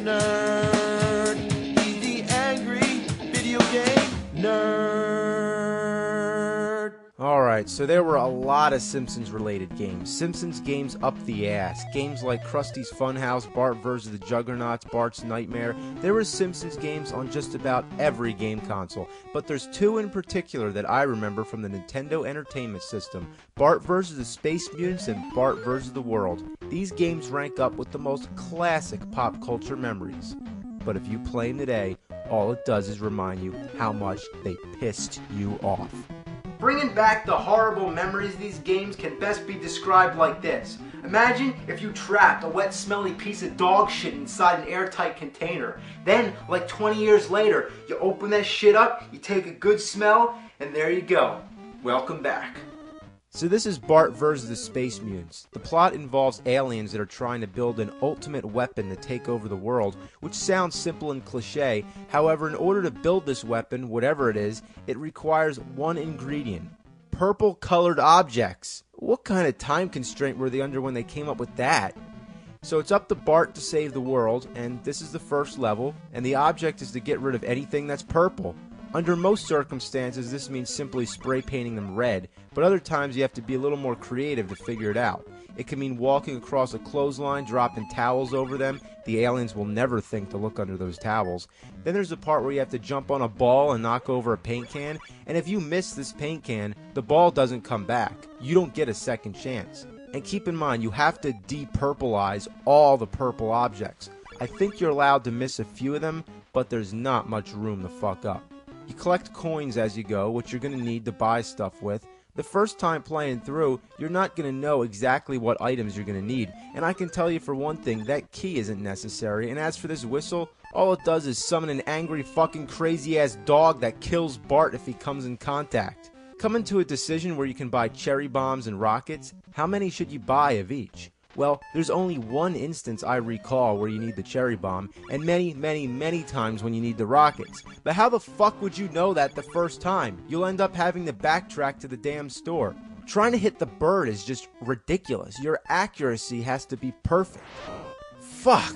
nerd. He's the angry video game nerd. Alright, so there were a lot of Simpsons related games. Simpsons games up the ass. Games like Krusty's Funhouse, Bart vs. the Juggernauts, Bart's Nightmare. There were Simpsons games on just about every game console. But there's two in particular that I remember from the Nintendo Entertainment System. Bart vs. the Space Mutants and Bart vs. the World. These games rank up with the most classic pop culture memories. But if you play them today, all it does is remind you how much they pissed you off. Bringing back the horrible memories of these games can best be described like this. Imagine if you trapped a wet, smelly piece of dog shit inside an airtight container. Then, like 20 years later, you open that shit up, you take a good smell, and there you go. Welcome back. So this is Bart vs. the Space Mutants. The plot involves aliens that are trying to build an ultimate weapon to take over the world, which sounds simple and cliche. However, in order to build this weapon, whatever it is, it requires one ingredient: purple colored objects. What kind of time constraint were they under when they came up with that? So it's up to Bart to save the world, and this is the first level, and the object is to get rid of anything that's purple. Under most circumstances, this means simply spray painting them red, but other times you have to be a little more creative to figure it out. It can mean walking across a clothesline, dropping towels over them. The aliens will never think to look under those towels. Then there's a part where you have to jump on a ball and knock over a paint can, and if you miss this paint can, the ball doesn't come back. You don't get a second chance. And keep in mind, you have to de-purplize all the purple objects. I think you're allowed to miss a few of them, but there's not much room to fuck up. You collect coins as you go, which you're going to need to buy stuff with. The first time playing through, you're not going to know exactly what items you're going to need. And I can tell you for one thing, that key isn't necessary. And as for this whistle, all it does is summon an angry fucking crazy ass dog that kills Bart if he comes in contact. Coming to a decision where you can buy cherry bombs and rockets, how many should you buy of each? Well, there's only one instance I recall where you need the cherry bomb, and many times when you need the rockets. But how the fuck would you know that the first time? You'll end up having to backtrack to the damn store. Trying to hit the bird is just ridiculous. Your accuracy has to be perfect. Fuck.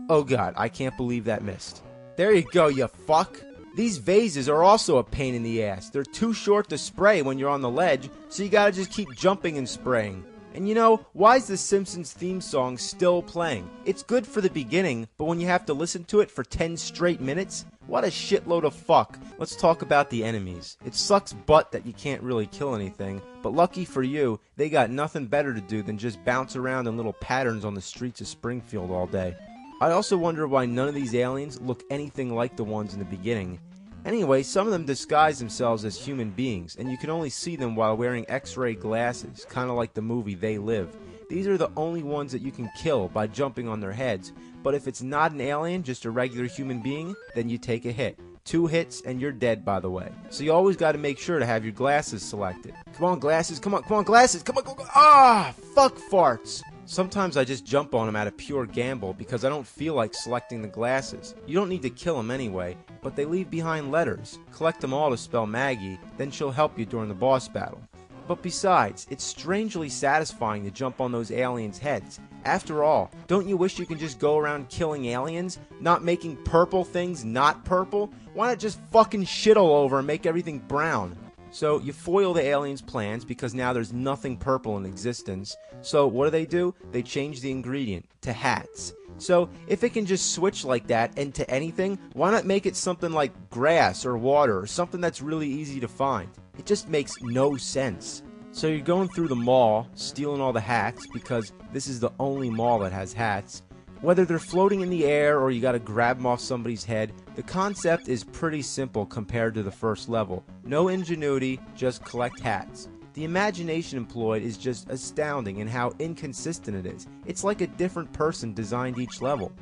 Oh god, I can't believe that missed. There you go, you fuck. These vases are also a pain in the ass. They're too short to spray when you're on the ledge, so you gotta just keep jumping and spraying. And you know, why is the Simpsons theme song still playing? It's good for the beginning, but when you have to listen to it for 10 straight minutes? What a shitload of fuck. Let's talk about the enemies. It sucks butt that you can't really kill anything, but lucky for you, they got nothing better to do than just bounce around in little patterns on the streets of Springfield all day. I also wonder why none of these aliens look anything like the ones in the beginning. Anyway, some of them disguise themselves as human beings, and you can only see them while wearing X-ray glasses, kind of like the movie They Live. These are the only ones that you can kill by jumping on their heads, but if it's not an alien, just a regular human being, then you take a hit. 2 hits and you're dead, by the way. So you always got to make sure to have your glasses selected. Come on, glasses, come on, glasses, come on, go. Ah, fuck farts. Sometimes I just jump on them out of pure gamble because I don't feel like selecting the glasses. You don't need to kill them anyway, but they leave behind letters. Collect them all to spell Maggie, then she'll help you during the boss battle. But besides, it's strangely satisfying to jump on those aliens' heads. After all, don't you wish you could just go around killing aliens? Not making purple things not purple? Why not just fucking shit all over and make everything brown? So you foil the aliens' plans because now there's nothing purple in existence. So what do? They change the ingredient to hats. So if it can just switch like that into anything, why not make it something like grass or water or something that's really easy to find? It just makes no sense. So you're going through the mall, stealing all the hats because this is the only mall that has hats. Whether they're floating in the air or you gotta grab them off somebody's head, the concept is pretty simple compared to the first level. No ingenuity, just collect hats. The imagination employed is just astounding in how inconsistent it is. It's like a different person designed each level.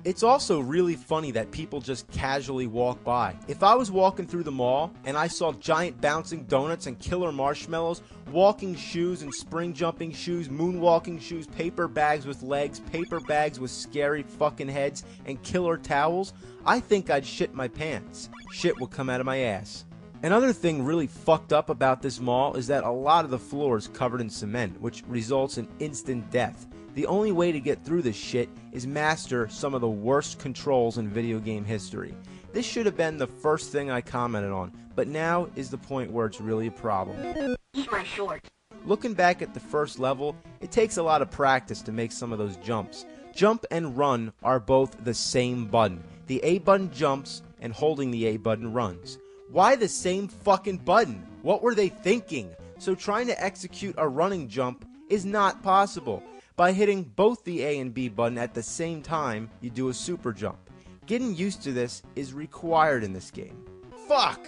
It's also really funny that people just casually walk by. If I was walking through the mall and I saw giant bouncing donuts and killer marshmallows, walking shoes and spring jumping shoes, moonwalking shoes, paper bags with legs, paper bags with scary fucking heads, and killer towels, I think I'd shit my pants. Shit would come out of my ass. Another thing really fucked up about this mall is that a lot of the floor is covered in cement, which results in instant death. The only way to get through this shit is master some of the worst controls in video game history. This should have been the first thing I commented on, but now is the point where it's really a problem. Eat my short. Looking back at the first level, it takes a lot of practice to make some of those jumps. Jump and run are both the same button. The A button jumps, and holding the A button runs. Why the same fucking button? What were they thinking? So trying to execute a running jump is not possible. By hitting both the A and B button at the same time, you do a super jump. Getting used to this is required in this game. Fuck!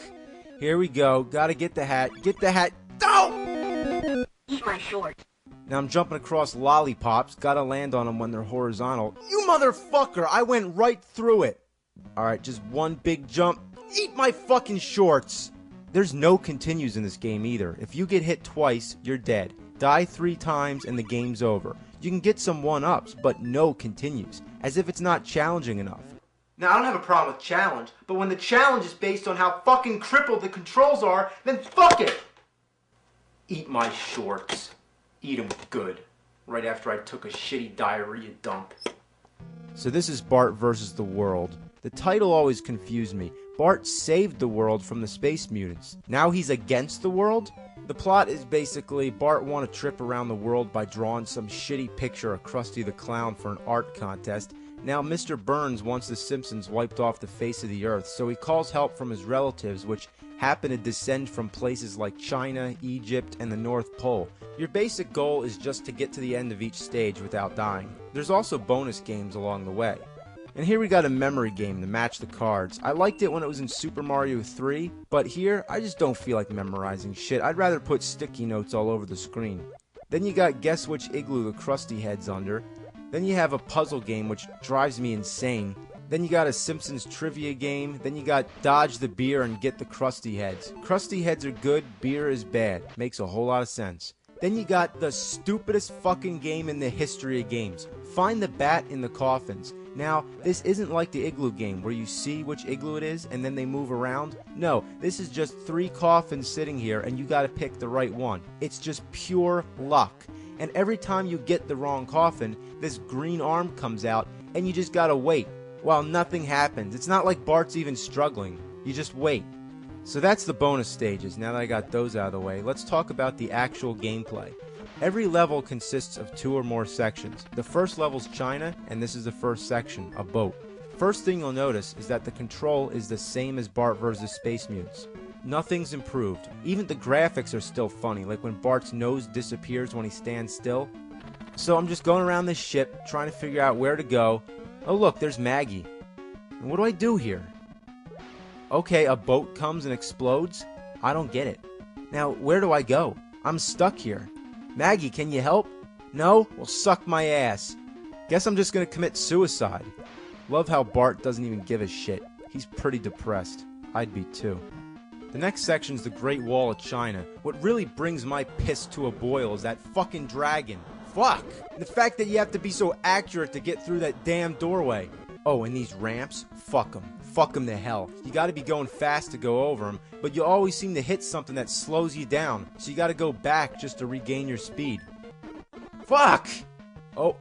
Here we go. Gotta get the hat. Get the hat. No! Eat my short. Now I'm jumping across lollipops. Gotta land on them when they're horizontal. You motherfucker! I went right through it. Alright, just one big jump. Eat my fucking shorts! There's no continues in this game either. If you get hit twice, you're dead. Die 3 times and the game's over. You can get some 1-ups, but no continues. As if it's not challenging enough. Now, I don't have a problem with challenge, but when the challenge is based on how fucking crippled the controls are, then fuck it! Eat my shorts. Eat them good. Right after I took a shitty diarrhea dump. So this is Bart versus the world. The title always confused me. Bart saved the world from the space mutants. Now he's against the world? The plot is basically Bart won a trip around the world by drawing some shitty picture of Krusty the Clown for an art contest. Now Mr. Burns wants the Simpsons wiped off the face of the earth, so he calls help from his relatives, which happen to descend from places like China, Egypt, and the North Pole. Your basic goal is just to get to the end of each stage without dying. There's also bonus games along the way. And here we got a memory game to match the cards. I liked it when it was in Super Mario 3, but here, I just don't feel like memorizing shit. I'd rather put sticky notes all over the screen. Then you got Guess Which Igloo the Krusty head's under. Then you have a puzzle game which drives me insane. Then you got a Simpsons trivia game. Then you got Dodge the Beer and Get the Krusty Heads. Krusty Heads are good, beer is bad. Makes a whole lot of sense. Then you got the stupidest fucking game in the history of games. Find the bat in the coffins. Now, this isn't like the igloo game where you see which igloo it is and then they move around. No, this is just 3 coffins sitting here and you gotta pick the right one. It's just pure luck. And every time you get the wrong coffin, this green arm comes out and you just gotta wait while nothing happens. It's not like Bart's even struggling. You just wait. So that's the bonus stages. Now that I got those out of the way, let's talk about the actual gameplay. Every level consists of 2 or more sections. The first level's China, and this is the first section, a boat. First thing you'll notice is that the control is the same as Bart vs. Space Mutants. Nothing's improved. Even the graphics are still funny, like when Bart's nose disappears when he stands still. So I'm just going around this ship, trying to figure out where to go. Oh look, there's Maggie. And what do I do here? Okay, a boat comes and explodes? I don't get it. Now, where do I go? I'm stuck here. Maggie, can you help? No? Well, suck my ass. Guess I'm just gonna commit suicide. Love how Bart doesn't even give a shit. He's pretty depressed. I'd be too. The next section's the Great Wall of China. What really brings my piss to a boil is that fucking dragon. Fuck! And the fact that you have to be so accurate to get through that damn doorway. Oh, and these ramps? Fuck them. Fuck them to hell. You gotta be going fast to go over them, but you always seem to hit something that slows you down, so you gotta go back just to regain your speed. Fuck! Oh,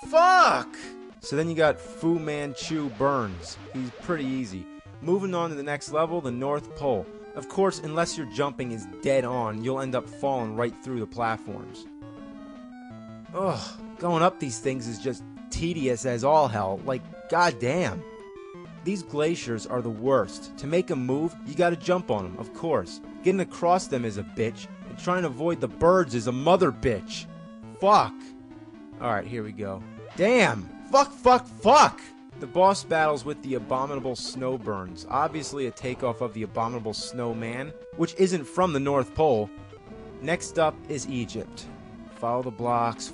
fuck! So then you got Fu Manchu Burns. He's pretty easy. Moving on to the next level, the North Pole. Of course, unless your jumping is dead on, you'll end up falling right through the platforms. Ugh, going up these things is just tedious as all hell. Like, goddamn. These glaciers are the worst. To make them move, you gotta jump on them, of course. Getting across them is a bitch, and trying to avoid the birds is a mother bitch. Fuck. Alright, here we go. Damn! Fuck! The boss battles with the Abominable Snowburns, obviously a takeoff of the Abominable Snowman, which isn't from the North Pole. Next up is Egypt. Follow the blocks,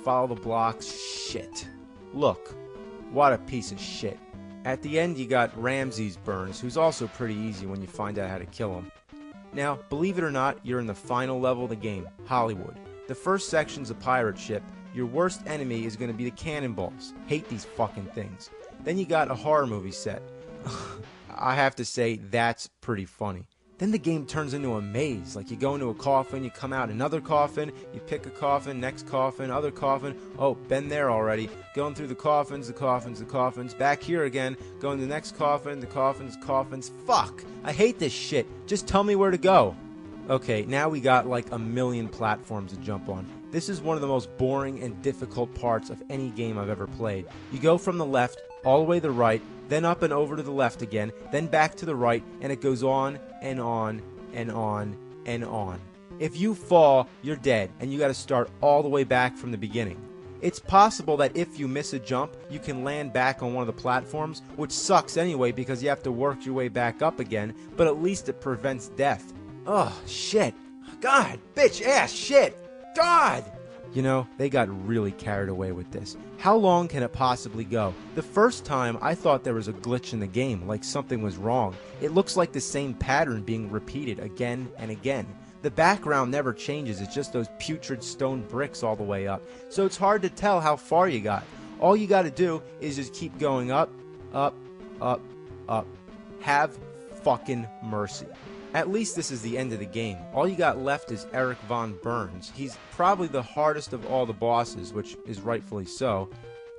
shit. Look, what a piece of shit. At the end you got Ramses Burns, who's also pretty easy when you find out how to kill him. Now, believe it or not, you're in the final level of the game, Hollywood. The first section's a pirate ship. Your worst enemy is going to be the cannonballs. Hate these fucking things. Then you got a horror movie set. I have to say, that's pretty funny. Then the game turns into a maze. Like, you go into a coffin, you come out another coffin, you pick a coffin, next coffin, other coffin. Oh, been there already. Going through the coffins, the coffins, the coffins. Back here again, going to the next coffin, the coffins, coffins. Fuck! I hate this shit. Just tell me where to go. Okay, now we got like a million platforms to jump on. This is one of the most boring and difficult parts of any game I've ever played. You go from the left, all the way to the right, then up and over to the left again, then back to the right, and it goes on and on and on and on. If you fall, you're dead, and you gotta start all the way back from the beginning. It's possible that if you miss a jump, you can land back on one of the platforms, which sucks anyway because you have to work your way back up again, but at least it prevents death. Ugh, shit. God, bitch, ass, shit. God! You know, they got really carried away with this. How long can it possibly go? The first time, I thought there was a glitch in the game, like something was wrong. It looks like the same pattern being repeated again and again. The background never changes, it's just those putrid stone bricks all the way up. So it's hard to tell how far you got. All you gotta do is just keep going up, up, up, up. Have fucking mercy. At least this is the end of the game. All you got left is Eric Von Burns. He's probably the hardest of all the bosses, which is rightfully so.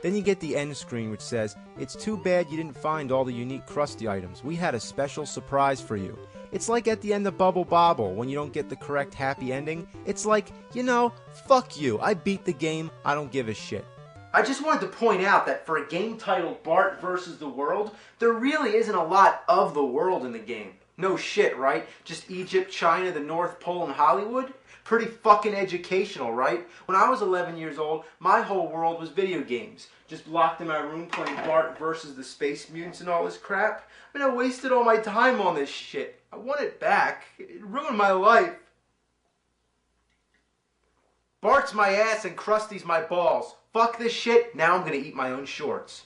Then you get the end screen which says, "It's too bad you didn't find all the unique Krusty items. We had a special surprise for you." It's like at the end of Bubble Bobble when you don't get the correct happy ending. It's like, you know, fuck you. I beat the game. I don't give a shit. I just wanted to point out that for a game titled Bart vs. the World, there really isn't a lot of the world in the game. No shit, right? Just Egypt, China, the North Pole, and Hollywood? Pretty fucking educational, right? When I was 11 years old, my whole world was video games. Just locked in my room playing Bart versus the Space Mutants and all this crap. I mean, I wasted all my time on this shit. I want it back. It ruined my life. Bart's my ass and Krusty's my balls. Fuck this shit, now I'm gonna eat my own shorts.